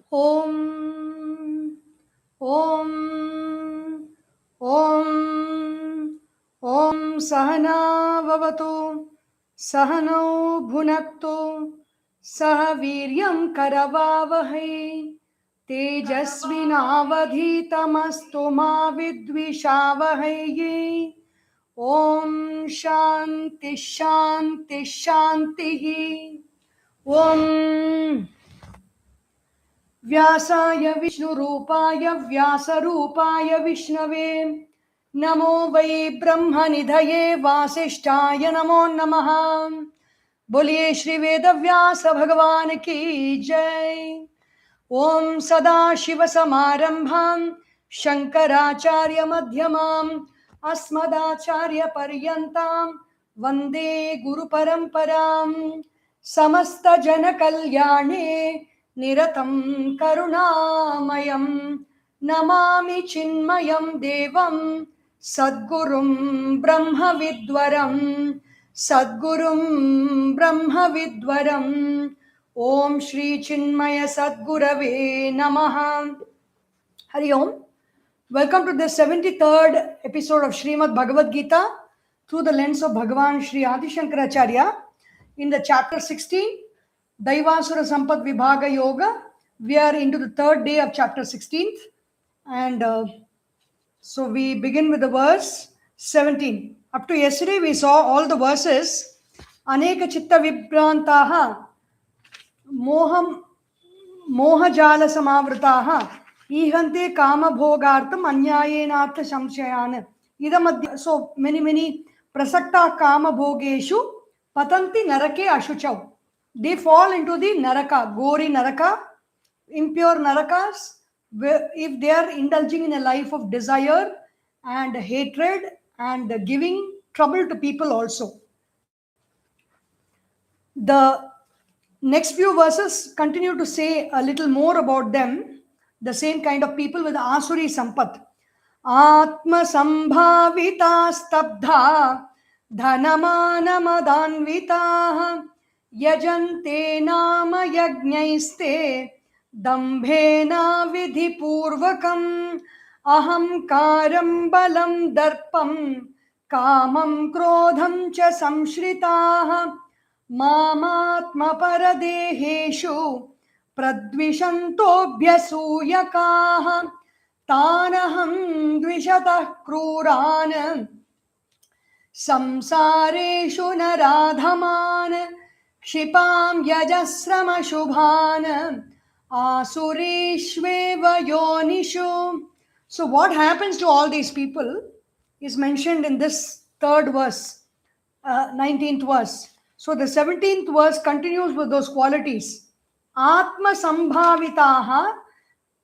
Om Om Om Om Sahana Vavatu Sahano Bhunaktu Sahaviryam Karavavahai Tejasvinavadhitamastu ma vidvishavahai. Om Shanti Shanti Shanti. Om व्यासाय विष्णुरूपाय व्यासरूपाय विष्णवे नमो वै ब्रह्मनिधये वासिष्ठाय नमो नमः। बोलिए श्री वेदव्यास भगवान की जय। ओम सदाशिव समारंभां शंकराचार्य मध्यमाम् अस्मदाचार्य पर्यन्तां वन्दे गुरु परंपरां। समस्त जन कल्याणे निरतं करुणामयं नमामि चिन्मयं देवं सद्गुरुं ब्रह्मविद्वरं सद्गुरुं ब्रह्मविद्वरम्। ओम श्री चिन्मय सद्गुरवे नमः। हरि ओम। Welcome to the 73rd episode of Srimad Bhagavad Gita through the lens of Bhagavan Sri Adi Sankaracharya in the chapter 16, Daivasurasampad Vibhaga Yoga. We are into the third day of chapter 16th, and so we begin with the verse 17. Up to yesterday, we saw all the verses. Aneka chitta vibrantaha मोहजाल समावृताः ईहन्ते कामभोगार्थम अन्यायेनार्थ संशयान इदमद्य. So many prasakta कामभोगेषु patanti narake ashuchau. They fall into the naraka, gory naraka, impure narakas, if they are indulging in a life of desire and hatred and giving trouble to people also. The next few verses continue to say a little more about them, the same kind of people with Asuri Sampat. Atma Sambhavita Stabdha Dhanamana Madanvita Yajante Nama Yajnaiste Dambhena Vidhipurvakam Ahamkaram Balam Darpam Kamam Krodham Cha Samshritaha मामात्म परदेहेषु प्रद्विषन्तोऽभ्यसूयकाः तानहं द्विषतः क्रूरान् संसारेषु नराधमान् क्षिपां यजस्रमशुभान् आसुरीष्वेव योनिषु. So what happens to all these people is mentioned in this third verse, 19th verse. So the 17th verse continues with those qualities. Atma sambhavitaha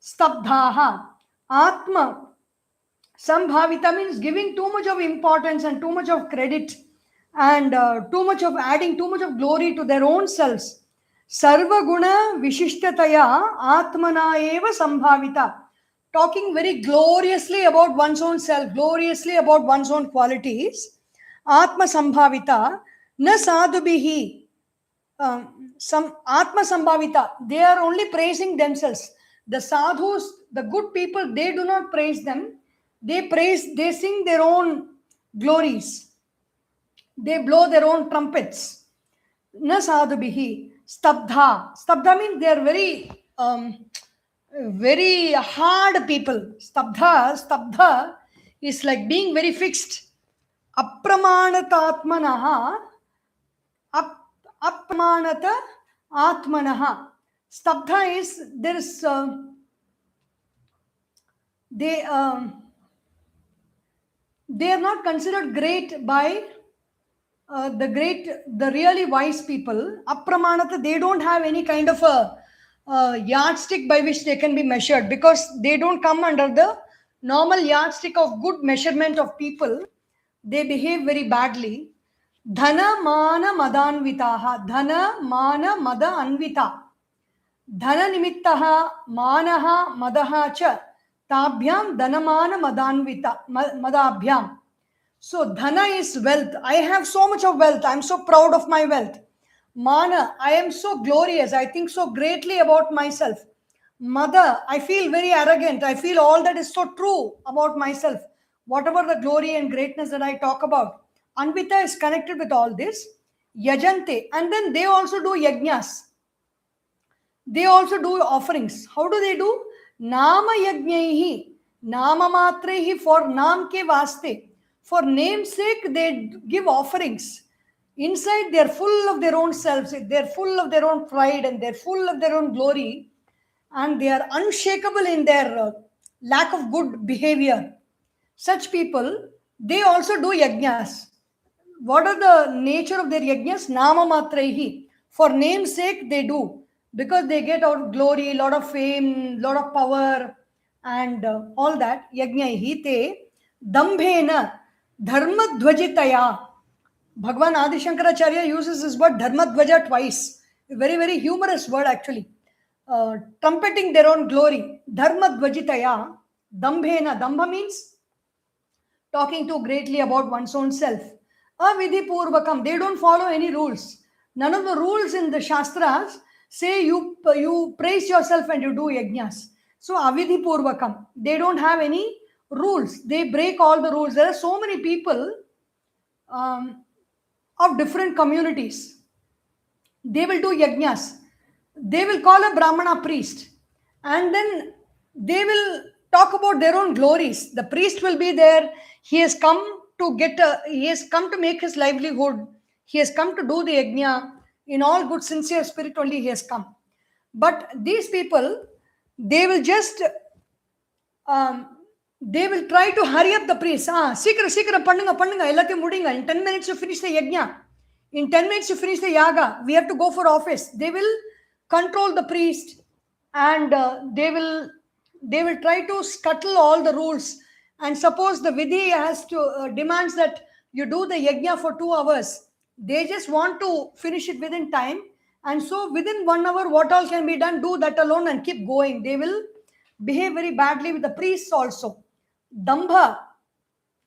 stabdhaha. Atma sambhavita means giving too much of importance and too much of credit and too much of adding too much of glory to their own selves. Sarva guna vishishtataya atmana eva sambhavita. Talking very gloriously about one's own self, gloriously about one's own qualities. Atma sambhavita. Na sadhubihi, some atma sambhavita, they are only praising themselves. The sadhus, the good people, they do not praise them. They sing their own glories. They blow their own trumpets. Na sadhubihi, stabdha. Stabdha means they are very hard people. Stabdha is like being very fixed. Apramanata Apmanata Atmanaha. Stabdha is there is they are not considered great by the really wise people. Apramanata, they don't have any kind of a yardstick by which they can be measured, because they don't come under the normal yardstick of good measurement of people. They behave very badly. Dhana mana madanvitaha. Dhana mana mada anvita. Dhana nimittaha manaha madaha cha tabhyam dhanamana madanvita madabhyam. So dhana is wealth. I have so much of wealth. I am so proud of my wealth. Mana, I am so glorious. I think so greatly about myself. Mother, I feel very arrogant. I feel all that is so true about myself. Whatever the glory and greatness that I talk about, Anvita is connected with all this. Yajante. And then they also do yajnas. They also do offerings. How do they do? Nama yajnaihi. Nama matrehi, for naam ke vaste. For name's sake, they give offerings. Inside, they're full of their own selves. They're full of their own pride and they're full of their own glory. And they are unshakable in their lack of good behavior. Such people, they also do yajnas. What are the nature of their yajnas? Nama matraihi. For name's sake, they do. Because they get out glory, lot of fame, lot of power, and all that. Yajnaihi te dambhena dharmadvajitaya. Bhagavan Adi Shankaracharya uses this word dharmadvaja twice. A very, very humorous word actually. Trumpeting their own glory. Dharmadvajitaya. Dambhena. Dambha means talking too greatly about one's own self. Avidhi purvakam, they don't follow any rules. None of the rules in the Shastras say you praise yourself and you do yajnas. So avidhi purvakam, they don't have any rules. They break all the rules. There are so many people of different communities. They will do yajnas. They will call a Brahmana priest and then they will talk about their own glories. The priest will be there. He has come to make his livelihood. He has come to do the yajna. In all good sincere spirit only he has come. But these people, they will just they will try to hurry up the priest. Sikra, pannunga, ellathiyum mudinga. In 10 minutes you finish the yajna. In 10 minutes you finish the yaga. We have to go for office. They will control the priest and they will try to scuttle all the rules. And suppose the vidhi has to demands that you do the yajna for 2 hours. They just want to finish it within time. And so within 1 hour, what all can be done, do that alone and keep going. They will behave very badly with the priests also. Dambha,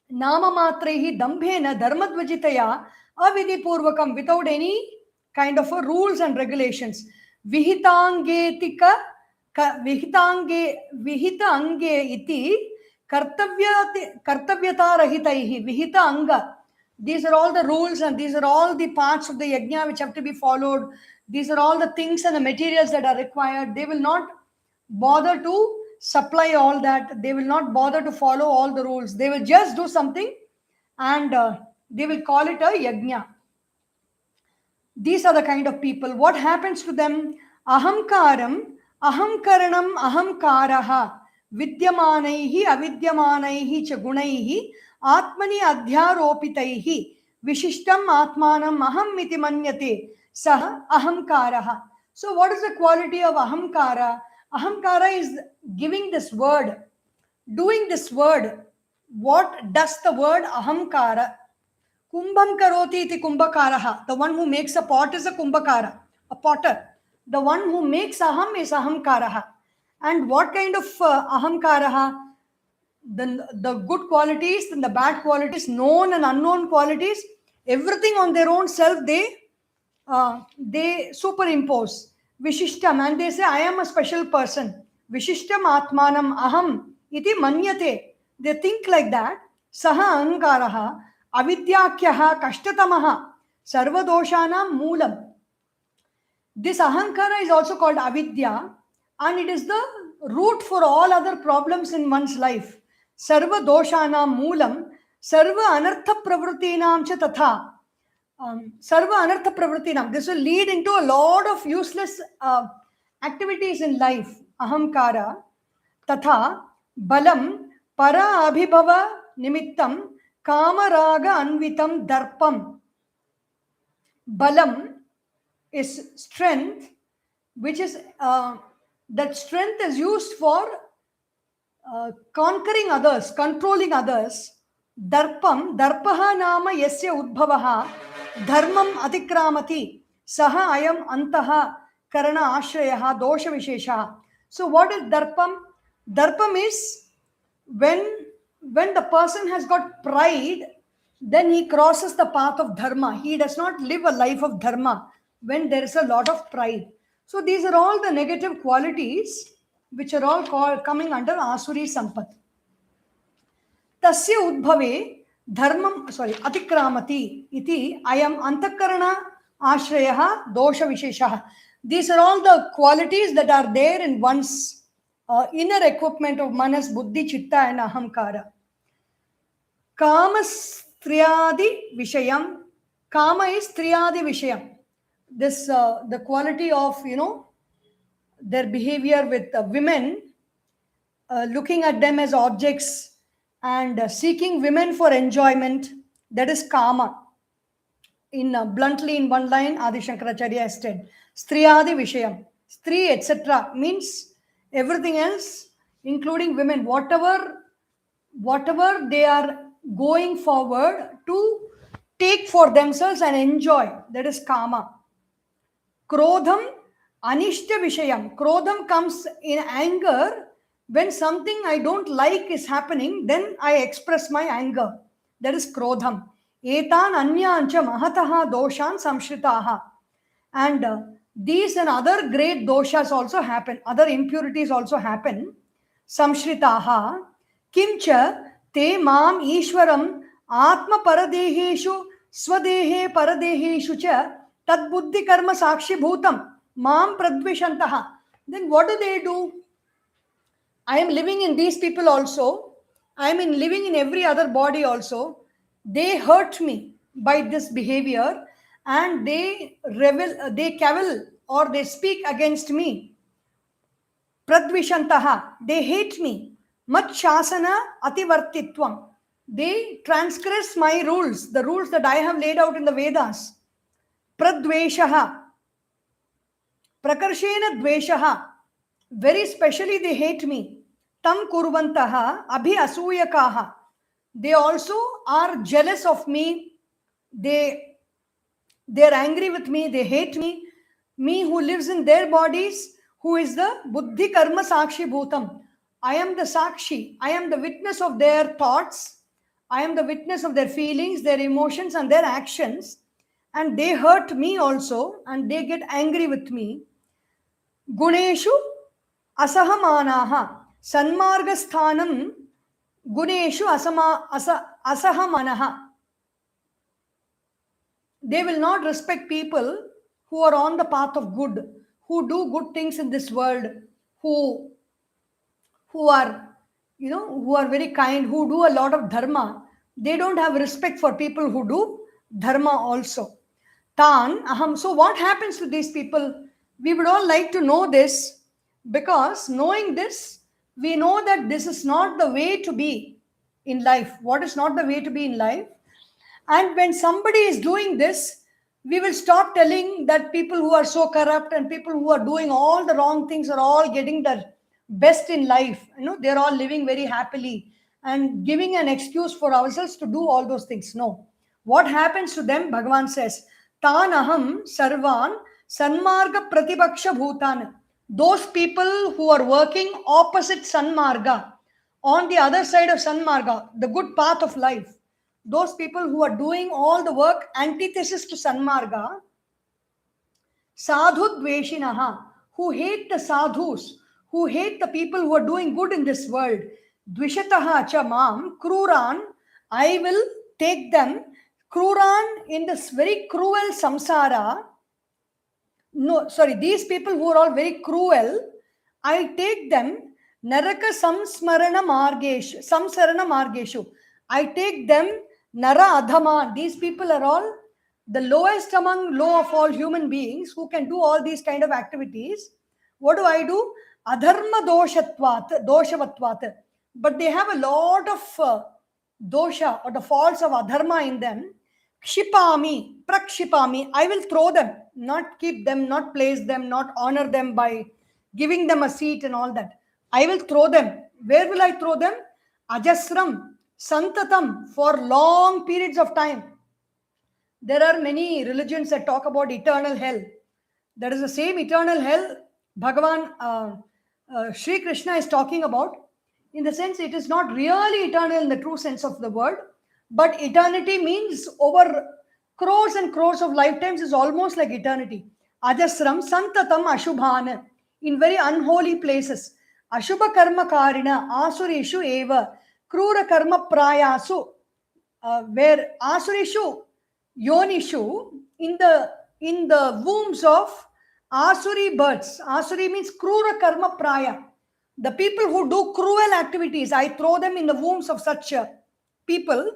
nama matrehi dambhena dharmadvajitaya avidhi purvakam, without any kind of a rules and regulations. Vihitangetika vihita ange iti kartavyata rahitaihi vihita anga. These are all the rules and these are all the parts of the yajna which have to be followed. These are all the things and the materials that are required. They will not bother to supply all that. They will not bother to follow all the rules. They will just do something and they will call it a yajna. These are the kind of people. What happens to them? Ahamkaram, ahamkaranam, ahamkaraha, vidyamanaihi, avidyamanaihi cha gunaihi, atmani adhyaropitaihi, vishishtam atmanam aham iti manyate, sah ahamkaraha. So what is the quality of ahamkara? Ahamkara is giving this word, doing this word. What does the word ahamkara? Kumbham karoti iti kumbhakaraha. The one who makes a pot is a kumbhakara, a potter. The one who makes aham is ahamkaraha. And what kind of ahamkaraha? The good qualities and the bad qualities, known and unknown qualities, everything on their own self, they superimpose. Vishishtam, and they say, I am a special person. Vishishtam atmanam aham iti manyate. They think like that. Saha ahankaraha avidyakyaha kashtatamaha sarvadoshanam moolam. This ahankara is also called avidya and it is the root for all other problems in one's life. Sarva doshanam moolam, sarva anartha pravrutinam cha tatha. Sarva anartha pravrutinam. This will lead into a lot of useless activities in life. Ahamkara, tatha, balam, para abhibhava nimittam, kamaraga anvitam darpam. Balam is strength, which is that strength is used for conquering others, controlling others. Darpam, darpaha nama yasya udbhavaha, dharmam atikramati, saha ayam antaha karana ashrayaha dosha vishesha. So what is darpam? Darpam is when the person has got pride, then he crosses the path of dharma. He does not live a life of dharma when there is a lot of pride. So these are all the negative qualities which are all called coming under Asuri Sampat. Tasya udbhave dharmam, atikramati iti ayam antakarana ashrayaha dosha visheshaha. These are all the qualities that are there in one's inner equipment of manas, buddhi, chitta and ahamkara. Kama striyadi vishayam. Kama is striyadi vishayam. This the quality of their behavior with women, looking at them as objects and seeking women for enjoyment, that is kama. In bluntly in one line, Adi Shankaracharya has said, striyadi vishayam. Stri, etc. means everything else, including women, whatever they are going forward to take for themselves and enjoy, that is kama. Krodham anishta vishayam. Krodham comes in anger. When something I don't like is happening, then I express my anger. That is krodham. Etan anyancha mahataha doshan samshritaha. And these and other great doshas also happen. Other impurities also happen. Samshritaha. Kimcha te mam ishwaram atma paradeheshu swadehe paradeheshu cha tad buddhi karma sakshi bhutam mam pradvishantaha. Then what do? I am living in these people also. I am living in every other body also. They hurt me by this behavior and they cavil or they speak against me. Pradvishantaha. They hate me. Mat shasana ativartitvam. They transgress my rules, the rules that I have laid out in the Vedas. Pradveshaha. Prakarshena dveshaha. Very specially they hate me. Tam kurvantaha abhi asuyakaha. They also are jealous of me. They are angry with me. They hate me. Me who lives in their bodies, who is the buddhi karma sakshi bhutam. I am the sakshi. I am the witness of their thoughts. I am the witness of their feelings, their emotions and their actions. And they hurt me also and they get angry with me. Guneshu asahamanaha. Sanmarga sthanam guneshu asahamanaha. They will not respect people who are on the path of good, who do good things in this world, who are very kind, who do a lot of dharma. They don't have respect for people who do dharma also. Tan aham. So what happens to these people? We would all like to know this, because knowing this, we know that this is not the way to be in life. What is not the way to be in life? And when somebody is doing this, we will stop telling that people who are so corrupt and people who are doing all the wrong things are all getting the best in life. They're all living very happily and giving an excuse for ourselves to do all those things. No. What happens to them? Bhagavan says, Tan aham sarvan sanmarga pratipaksha bhutan. Those people who are working opposite sanmarga, on the other side of sanmarga, the good path of life, those people who are doing all the work antithesis to sanmarga, sadhu dveshinaha, who hate the sadhus, who hate the people who are doing good in this world, dvishataha cha mam kruran, I will take them, kruran, in this very cruel samsara. These people who are all very cruel, I take them naraka samsarana margeshu. I take them nara adhama. These people are all the lowest among low of all human beings who can do all these kind of activities. What do I do? Adharma doshavatvat. But they have a lot of dosha or the faults of adharma in them. Kshipami, prakshipami. I will throw them, not keep them, not place them, not honor them by giving them a seat and all that. I will throw them. Where will I throw them? Ajasram, santatam, for long periods of time. There are many religions that talk about eternal hell. That is the same eternal hell Bhagavan, Sri Krishna is talking about. In the sense, it is not really eternal in the true sense of the word, but eternity means over crores and crores of lifetimes is almost like eternity. Ajasram santatam ashubhana, in very unholy places. Ashubha karma karina asurishu eva krura karma prayasu, where asurishu yonishu, in the wombs of asuri birds. Asuri means krura karma praya. The people who do cruel activities, I throw them in the wombs of such people,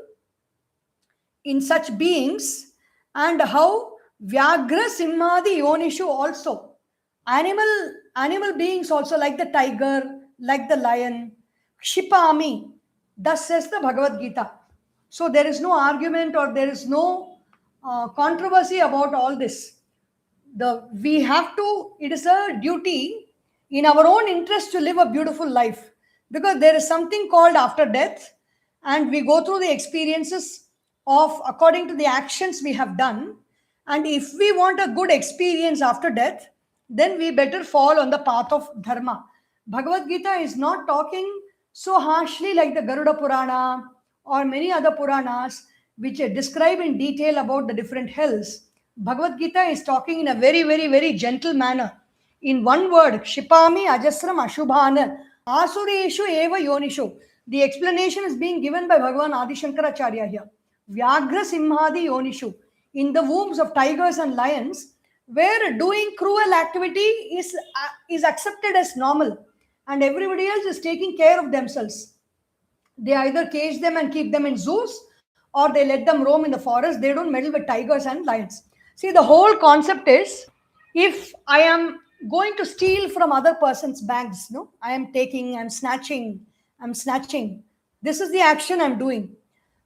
in such beings. And how Vyagra Simhadi Yonishu also. Animal beings also, like the tiger, like the lion. Shipami. Thus says the Bhagavad Gita. So there is no argument or there is no controversy about all this. We have to, it is a duty in our own interest to live a beautiful life, because there is something called after death, and we go through the experiences of according to the actions we have done. And if we want a good experience after death, then we better fall on the path of dharma. Bhagavad Gita is not talking so harshly like the Garuda Purana or many other Puranas which describe in detail about the different hells. Bhagavad Gita is talking in a very, very, very gentle manner. In one word, Shipami Ajasram Ashubhana Asureshu Eva Yonishu. The explanation is being given by Bhagavan Adi Sankaracharya here. Vyagra Simhadi Yonishu. In the wombs of tigers and lions, where doing cruel activity is accepted as normal, and everybody else is taking care of themselves. They either cage them and keep them in zoos, or they let them roam in the forest. They don't meddle with tigers and lions. See, the whole concept is, if I am going to steal from other person's bags, no, I'm snatching. This is the action I'm doing.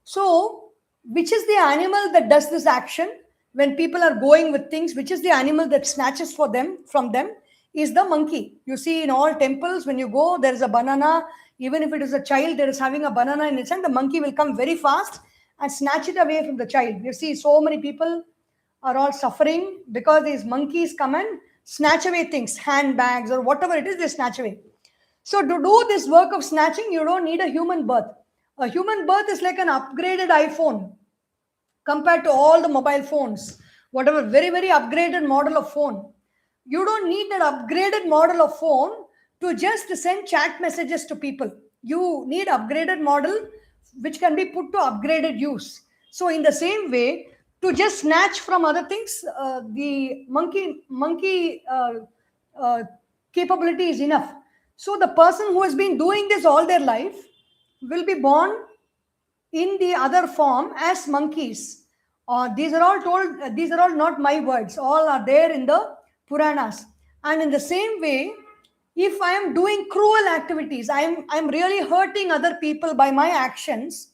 So, which is the animal that does this action? When people are going with things, which is the animal that snatches from them? Is the monkey. You see, in all temples, when you go, there is a banana. Even if it is a child, there is having a banana in its hand, the monkey will come very fast and snatch it away from the child. You see, so many people are all suffering because these monkeys come and snatch away things, handbags or whatever it is, they snatch away. So to do this work of snatching, you don't need a human birth. A human birth is like an upgraded iPhone compared to all the mobile phones, whatever very, very upgraded model of phone. You don't need that upgraded model of phone to just send chat messages to people. You need upgraded model which can be put to upgraded use. So in the same way, to just snatch from other things, the monkey capability is enough. So the person who has been doing this all their life will be born in the other form as monkeys. These are all not my words. All are there in the Puranas. And in the same way, if I am doing cruel activities, I'm really hurting other people by my actions,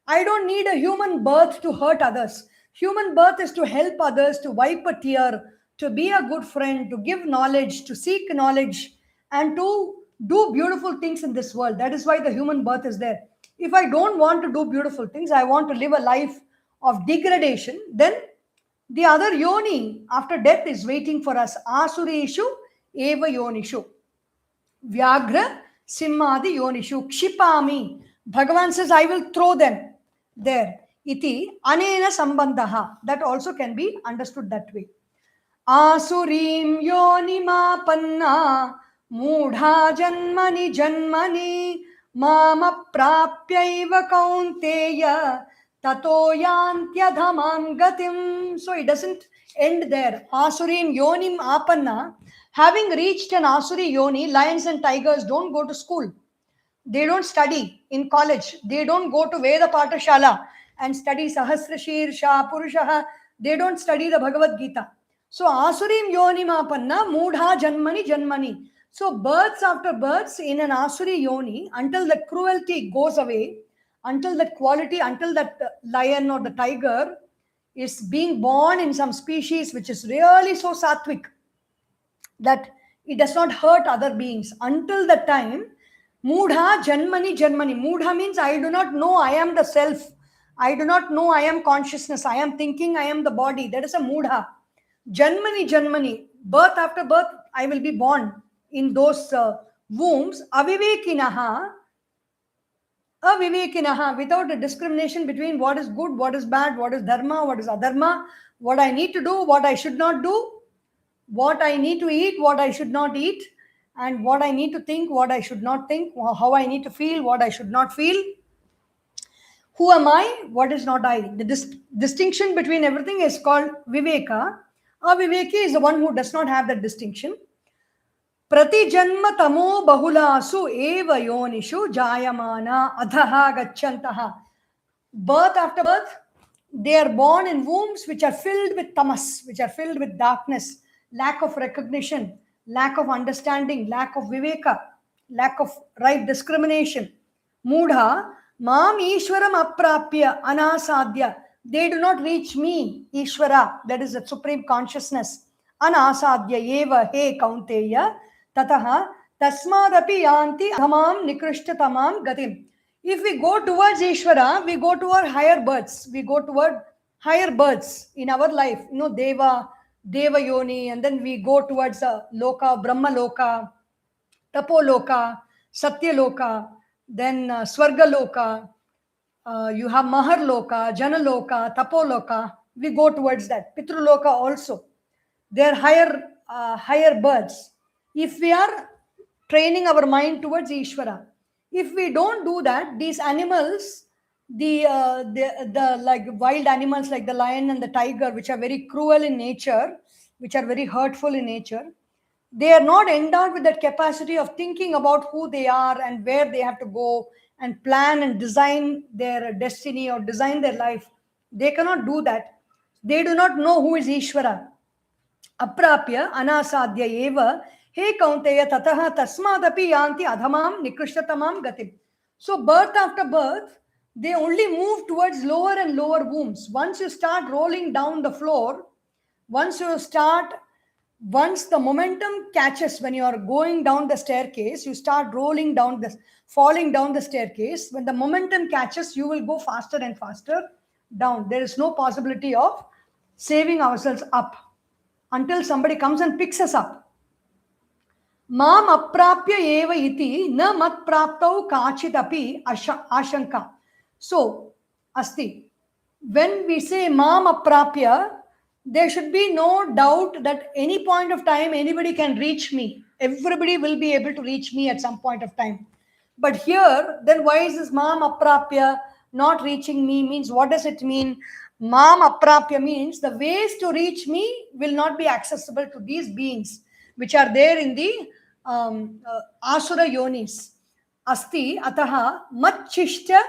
I don't need a human birth to hurt others. Human birth is to help others, to wipe a tear, to be a good friend, to give knowledge, to seek knowledge, and to do beautiful things in this world. That is why the human birth is there. If I don't want to do beautiful things, I want to live a life of degradation, then the other yoni after death is waiting for us. Asureshu eva yonishu. Vyagra Simhadi Yonishu Kshipami. Bhagavan says, I will throw them there. Iti Anena Sambandaha. That also can be understood that way. Asurim Yonima Panna Mudha Janmani Janmani Mama Prapyaiva Kaunteya Tato Yantyadhaman Gatim. So it doesn't end there. Asurim Yonim Apanna. Having reached an Asuri Yoni, lions and tigers don't go to school. They don't study in college. They don't go to Veda Patashala and study Sahasrashirsha, Purushaha. They don't study the Bhagavad Gita. So Asurim Yoni Mapanna Mudha Janmani Janmani. So births after births in an Asuri Yoni, until the cruelty goes away, until that quality, until that lion or the tiger is being born in some species which is really so sattvic, that it does not hurt other beings. Until that time, Mudha Janmani Janmani. Mudha means I do not know I am the self. I do not know I am consciousness. I am thinking I am the body. That is a Mudha. Janmani Janmani. Birth after birth, I will be born in those wombs. Avivekinaha. Without a discrimination between what is good, what is bad, what is dharma, what is adharma, what I need to do, what I should not do, what I need to eat, what I should not eat, and what I need to think, what I should not think, how I need to feel, what I should not feel. Who am I? What is not I? The distinction between everything is called Viveka. A Viveki is the one who does not have that distinction. Prati janma tamo bahulasu eva yonishu jayamana adhaha gachantaha. Birth after birth, they are born in wombs which are filled with tamas, which are filled with darkness, lack of recognition, lack of understanding, lack of viveka, lack of right discrimination. Mudha, mam Ishwaram aprapya anasadya. They do not reach me, Ishwara, that is the supreme consciousness. Anasadya eva he kaunteya tataha tasmadapi yanti adhamam nikrishtatamam gatim. If we go towards Ishvara, we go toward higher births. We go toward higher births in our life. Deva Yoni, and then we go towards Loka, Brahma Loka, Tapo Loka, Satya Loka, then Swarga Loka. You have Mahar Loka, Jana Loka, Tapo Loka. We go towards that. Pitru Loka also. They are higher births. If we are training our mind towards Ishvara, if we don't do that, these animals, the like wild animals like the lion and the tiger, which are very cruel in nature, which are very hurtful in nature, they are not endowed with that capacity of thinking about who they are and where they have to go and plan and design their destiny or design their life. They cannot do that. They do not know who is Ishvara. Aprapya anasadya eva he kaunteya tataha tasmadapi yanti adhamam nikrishtatamam gatim. So birth after birth, they only move towards lower and lower wombs. Once you start rolling down the floor, once the momentum catches, when you are going down the staircase, you start falling down the staircase. When the momentum catches, you will go faster and faster down. There is no possibility of saving ourselves up until somebody comes and picks us up. Mam aprapya eva iti na mat praptau kachitapi ashanka. So, asti, when we say mam aprapya, there should be no doubt that any point of time anybody can reach me. Everybody will be able to reach me at some point of time. But here, then why is this mam aprapya not reaching me? Means what does it mean? Mam aprapya means the ways to reach me will not be accessible to these beings which are there in the asura yonis. Asti ataha matchishta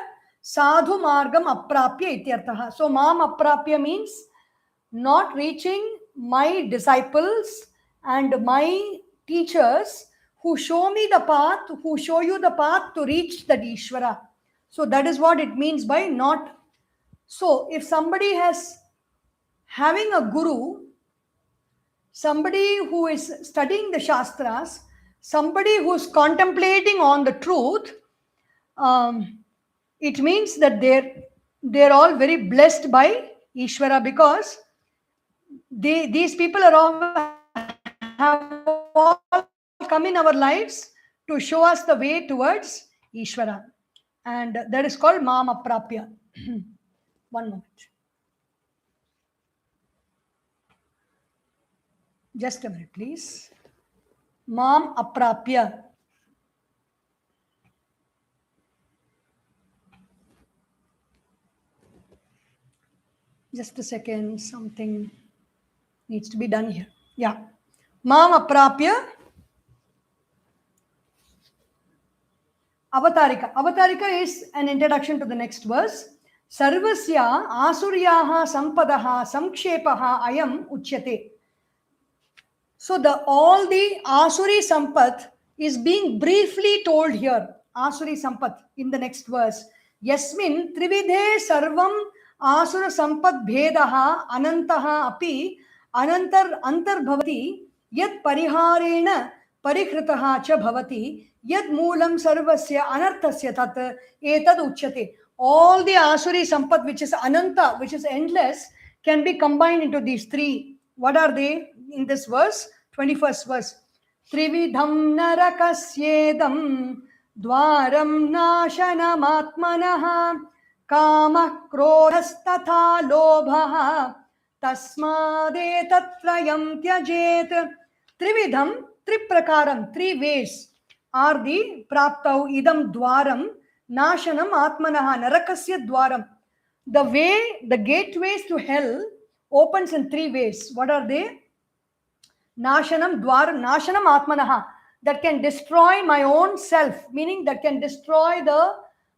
sadhu margam aprapya ityartaha. So mam aprapya means not reaching my disciples and my teachers who show me the path, who show you the path to reach that Ishvara. So that is what it means by not. So if somebody having a guru, somebody who is studying the Shastras, somebody who is contemplating on the truth, it means that they're all very blessed by Ishvara, because these people have all come in our lives to show us the way towards Ishvara. And that is called Mam Aprapya. One moment. Just a minute, please. Mam Aprapya. Just a second, something needs to be done here. Yeah. Mam Aprapya. Avatarika. Avatarika is an introduction to the next verse. Sarvasya asuryaha sampadaha samkshepaha ayam uchyate. So all the Asuri Sampat is being briefly told here. Asuri Sampat in the next verse. Yasmin trividhe sarvam Asura Sampat bhedaha anantaha api antarbhavati yad pariharena parikritaha cha bhavati yad moolam sarvasya anarthasya tat etad uchyate. All the Asuri Sampat, which is ananta, which is endless, can be combined into these three. What are they in this verse? 21st verse. Trividham narakasyedam dwaram nashanam atmanaha kama krodhastatha lobhaha tasmade tatrayam tyajet. Trividham Triprakaram, three ways are the praptau idam dwaram nashanam atmanaha narakasya dwaram. The way, the gateways to hell opens in three ways. What are they? Nashanam dwaram, nashanam atmanaha, that can destroy my own self, meaning that can destroy the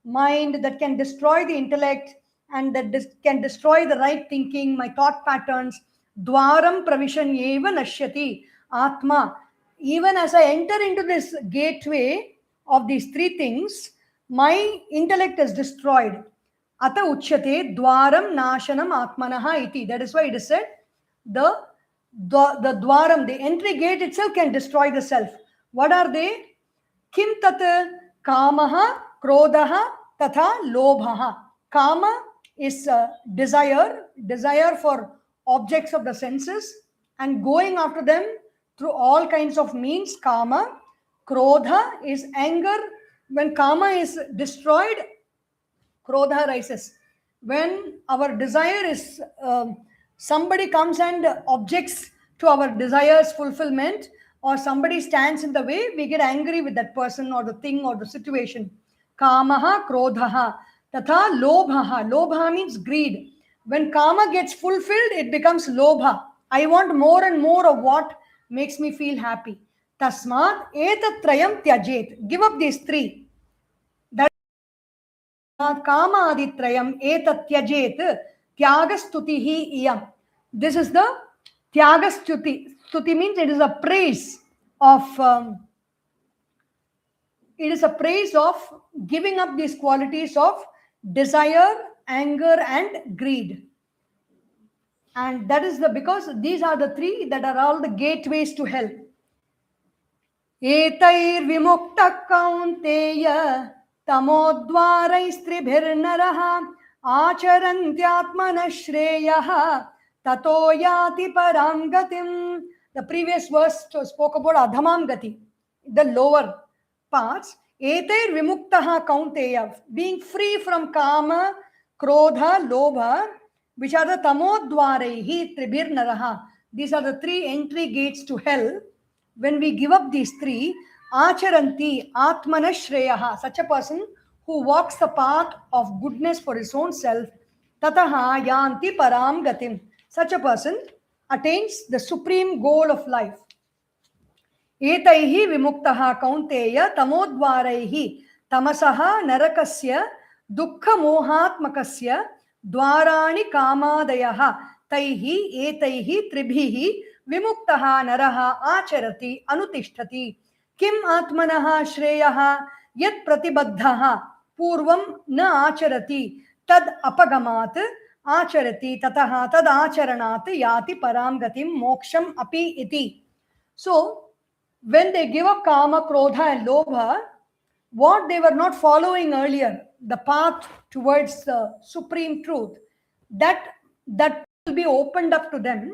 mind, that can destroy the intellect, and that can destroy the right thinking, my thought patterns. Dwaram pravishan eva nashyati atma. Even as I enter into this gateway of these three things, my intellect is destroyed. Ata uchyate dwaram nashanam atmanaha iti. That is why it is said the dwaram, the entry gate itself can destroy the self. What are they? Kim tat kamaha, krodhaha, tatha lobhaha. Kama is desire for objects of the senses and going after them through all kinds of means. Kama. Krodha is anger. When kama is destroyed, krodha rises. When our desire is, somebody comes and objects to our desires fulfillment, or somebody stands in the way, we get angry with that person or the thing or the situation. Kamaha, krodhaha, tatha lobhaha. Lobha means greed. When kama gets fulfilled, it becomes lobha. I want more and more of what makes me feel happy. Tasmat etatrayam tyajet. Give up these three. Kamaditrayam etatyajet tyagastutihi iyam. This is the tyagastuti. Stuti means it is a praise of giving up these qualities of desire, anger, and greed. And that is because these are the three that are all the gateways to hell. Etair vimukta kaunteya tamodvaraisтрibhirnaraha acharantyatmana shreyaha tato yati param gatim. The previous verse spoke about adhamam gati, the lower parts. Etair vimuktaha kaunteya, being free from kama, krodha, lobha, which are the tamodvaraihi tribhirnaraha. These are the three entry gates to hell. When we give up these three, acharanti atmana shreyaha, such a person who walks the path of goodness for his own self, tataha yanti param gatim, such a person attains the supreme goal of life. Etaihi vimuktaha kaunteya tamodvaraihi tamasaha narakasya dukkha mohatmakasya dwarani kamadayaha taihi etaihi tribhihi vimuktaha naraha acharati anutishthati kim atmanaha shreyaha yat pratibadhaha purvam na acharati tad apagamat acharati tataha tad acharanat yati param gatim moksham api iti. So when they give up kama, krodha and lobha, what they were not following earlier, the path towards the supreme truth, that will be opened up to them.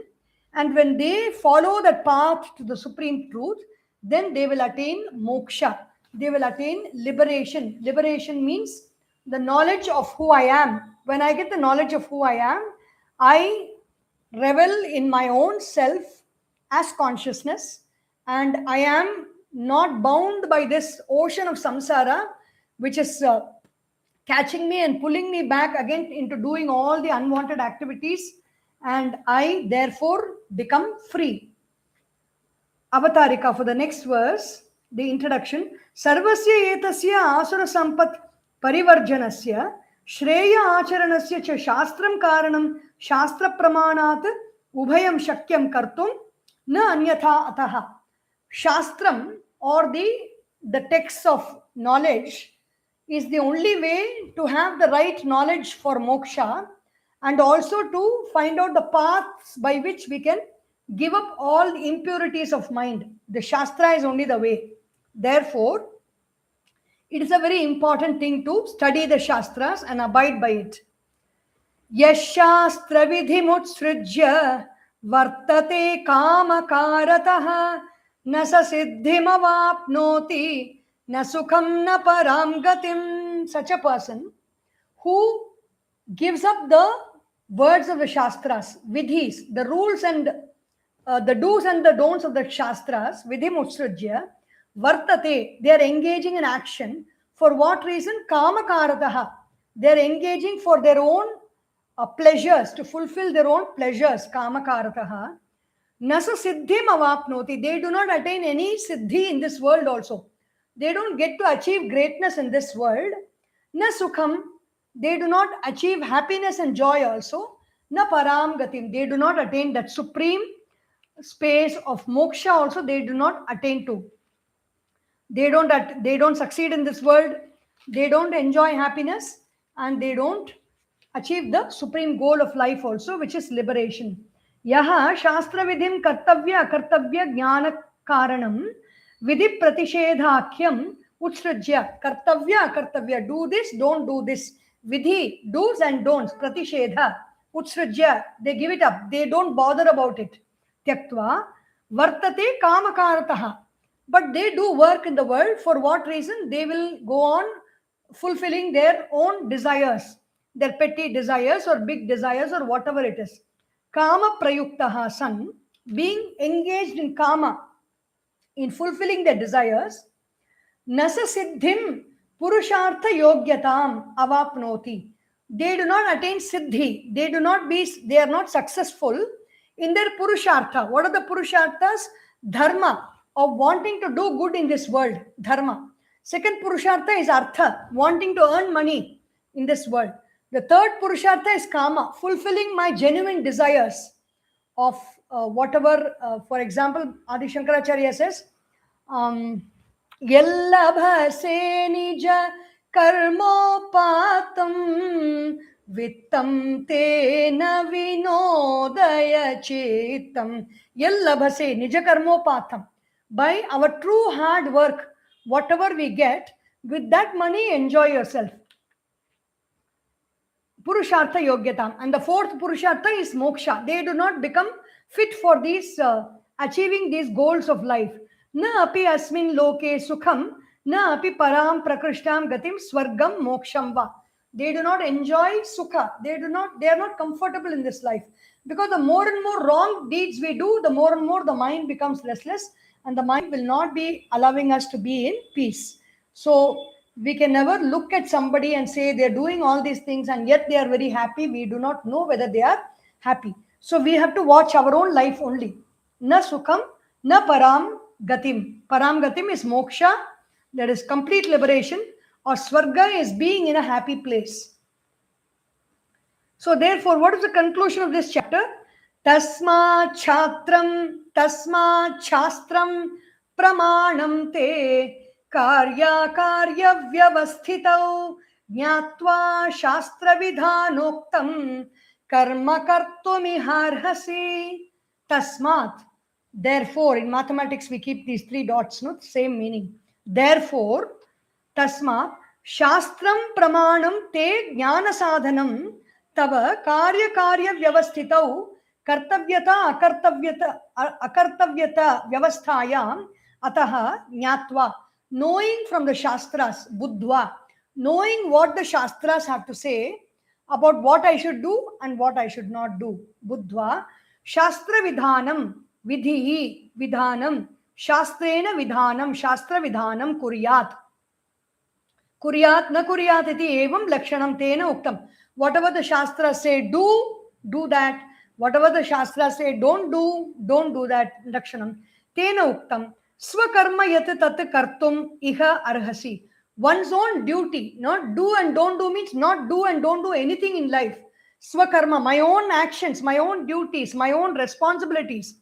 And when they follow that path to the supreme truth, then they will attain moksha. They will attain liberation. Liberation means the knowledge of who I am. When I get the knowledge of who I am, I revel in my own self as consciousness, and I am not bound by this ocean of samsara, which is catching me and pulling me back again into doing all the unwanted activities, and I therefore become free. Avatarika for the next verse, the introduction. Sarvasya etasya asura sampat parivarjanasya shreya acharanasya cha shastram karanam shastra pramanat ubhayam shakyam kartum na anyatha ataha. Shastram, or the text of knowledge, is the only way to have the right knowledge for moksha, and also to find out the paths by which we can give up all the impurities of mind. The Shastra is only the way. Therefore, it is a very important thing to study the Shastras and abide by it. Yashastra vidhimutsrujya vartate kamakarataha nasa siddhimavapnoti nasukham na param gatim. Such a person who gives up the words of the Shastras, vidhis, the rules and the do's and the don'ts of the Shastras, vidhim utsrujya, vartate, they are engaging in action. For what reason? Kamakarataha. They are engaging for their own pleasures, to fulfill their own pleasures. Kamakarataha. Nasa siddhim avapnoti. They do not attain any siddhi in this world also. They don't get to achieve greatness in this world. Na sukham. They do not achieve happiness and joy also. Na param gatim. They do not attain that supreme space of moksha also. They do not attain to. They don't succeed in this world. They don't enjoy happiness, and they don't achieve the supreme goal of life also, which is liberation. Yaha shastra vidhim kartavya akartavya jnana karanam vidhi pratishedhakyam utsrajya. Kartavya akartavya, do this, don't do this. Vidhi, do's and don'ts. Pratishedha, utsrajya, they give it up. They don't bother about it. Tyaktva vartate kamakarataha. But they do work in the world. For what reason? They will go on fulfilling their own desires, their petty desires or big desires or whatever it is. Kama prayuktaha san, being engaged in kama, in fulfilling their desires, nasa siddhim purushartha yogyatam avapnoti. They do not attain siddhi. They are not successful in their purushartha. What are the purusharthas? Dharma, of wanting to do good in this world, dharma. Second purushartha is artha, wanting to earn money in this world. The third purushartha is kama, fulfilling my genuine desires of whatever, for example, Adi Shankaracharya says, yellabhase nija karmopatam vittam tena vinodaya chetam. Yellabhase nija karmopatam. By our true hard work, whatever we get, with that money, enjoy yourself. Purushartha yogyatam. And the fourth purushartha is moksha. They do not become fit for these achieving these goals of life. Na api asmin loke sukham, na api param prakrishtam gatim swargam moksham va. They do not enjoy sukha. They are not comfortable in this life. Because the more and more wrong deeds we do, the more and more the mind becomes restless, and the mind will not be allowing us to be in peace. So we can never look at somebody and say they're doing all these things and yet they are very happy. We do not know whether they are happy. So we have to watch our own life only. Na sukham, na param gatim. Param gatim is moksha, that is complete liberation, or swarga is being in a happy place. So therefore, what is the conclusion of this chapter? Tasma shastram pramanam te karya vyavasthitau jnatva shastra vidhanoktam karma kartumiharhasi. Tasmat. Therefore, in mathematics we keep these three dots, no? Same meaning. Therefore, tasmat shastram pramanam te jnana sadhanam tava karya vyavasthitau kartavyata akartavyata vyavasthayam ataha jnatva. Knowing from the shastras, buddhva, knowing what the shastras have to say about what I should do and what I should not do, buddhva, shastra vidhanam, vidhi vidhanam, shastrena vidhanam, shastra vidhanam kuryat. Kuryat na kuryat iti evam lakshanam tena uktam. Whatever the shastras say, do that. Whatever the shastras say, don't do that. Lakshanam tena uktam. Swakarma yat tat kartum iha arhasi. One's own duty, not do and don't do means not do and don't do anything in life. Swakarma, my own actions, my own duties, my own responsibilities.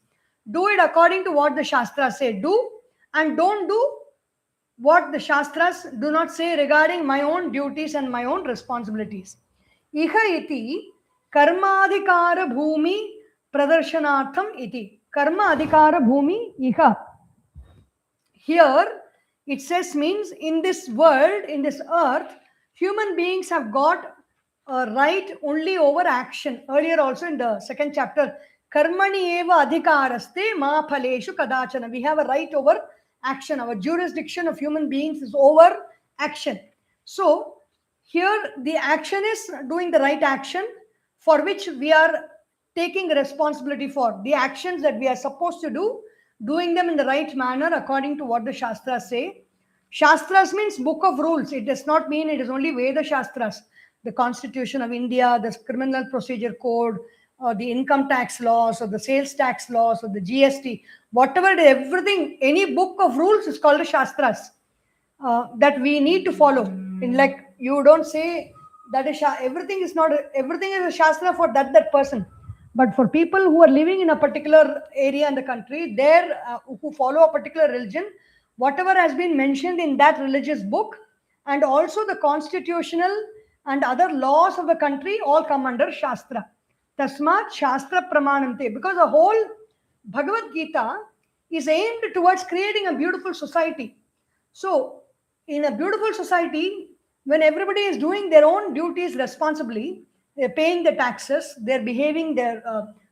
Do it according to what the shastras say. Do and don't do what the shastras do not say regarding my own duties and my own responsibilities. Iha iti karma adhikara bhumi pradarshanartham iti. Karma adhikara bhumi iha. Here it says means in this world, in this earth, human beings have got a right only over action. Earlier also in the second chapter, karmani eva adhikaraste ma phaleshu kadachana. We have a right over action. Our jurisdiction of human beings is over action. So here the action is doing the right action for which we are taking responsibility for the actions that we are supposed to do, doing them in the right manner according to what the Shastras say. Shastras means book of rules. It does not mean it is only Veda Shastras, the Constitution of India, the Criminal Procedure Code, or the income tax laws, or the sales tax laws, or the GST, whatever it is, everything, any book of rules is called a Shastras that we need to follow. In like you don't say that everything is not everything is a Shastra for that person, but for people who are living in a particular area in the country, there who follow a particular religion, whatever has been mentioned in that religious book, and also the constitutional and other laws of the country, all come under Shastra. Tasmat Shastra Pramanante, because the whole Bhagavad Gita is aimed towards creating a beautiful society. So, in a beautiful society, when everybody is doing their own duties responsibly, they're paying the taxes, they're behaving, they're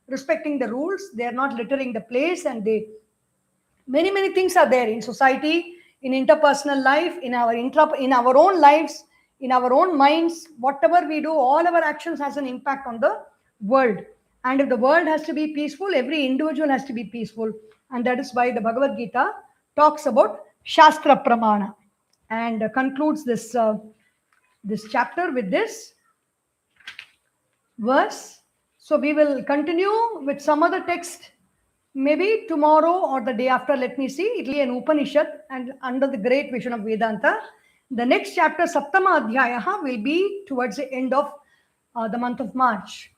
respecting the rules, they're not littering the place, and they many things are there in society, in interpersonal life, in our own lives, in our own minds. Whatever we do, all our actions has an impact on the world. And if the world has to be peaceful, every individual has to be peaceful. And that is why the Bhagavad Gita talks about Shastra Pramana and concludes this chapter with this verse. So we will continue with some other text maybe tomorrow or the day after. Let me see. It will be an Upanishad and under the great vision of Vedanta. The next chapter, Saptama Adhyayaha, will be towards the end of the month of March.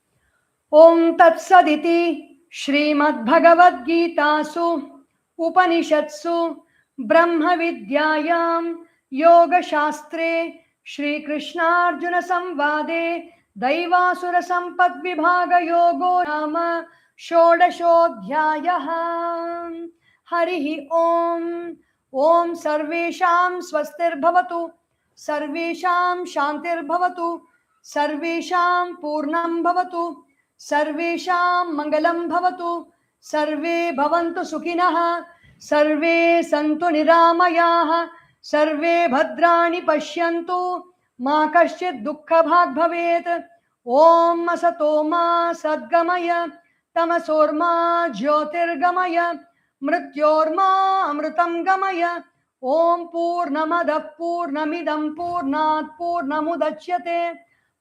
Om Tat Saditi Srimad Bhagavad Gita Su Upanishatsu Brahma Vidyayam Yoga Shastre Shri Krishna Arjuna Samvade Daivasurasampad Vibhaga Yogo Nama Shodashodhyayaha. Harihi Om. Om Sarvesham Swastir Bhavatu, Sarvesham Shantir Bhavatu, Sarvesham Purnam Bhavatu, Sarvesham Mangalam Bhavatu, Sarve Bhavantu Sukhinah, Sarve Santu Niramayaha, Sarve Bhadrani Pashyantu, Ma Kaschit Dukkha Bhag Bhavet. Om Asato Ma Sadgamaya, Tamasorma Jyotirgamaya, Mrityorma Amritam Gamaya. Om Purnamadav Purnamidam Purnat Purnamudachyate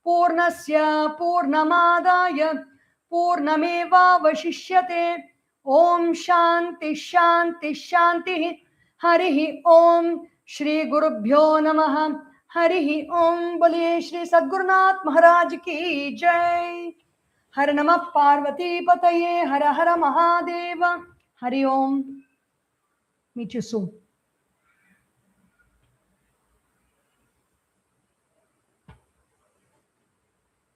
Purnasya Purnamadaya Purnameva Vashishyate. Om Shanti Shanti Shanti. Harihi Om. Shri Gurubhyo Namaha. Harihi Om. Bole Shri Sadgurunath Maharaj Ki Jai. Har Namah Parvati Pataye. Har Har Mahadeva. Hari Om. Meet you soon.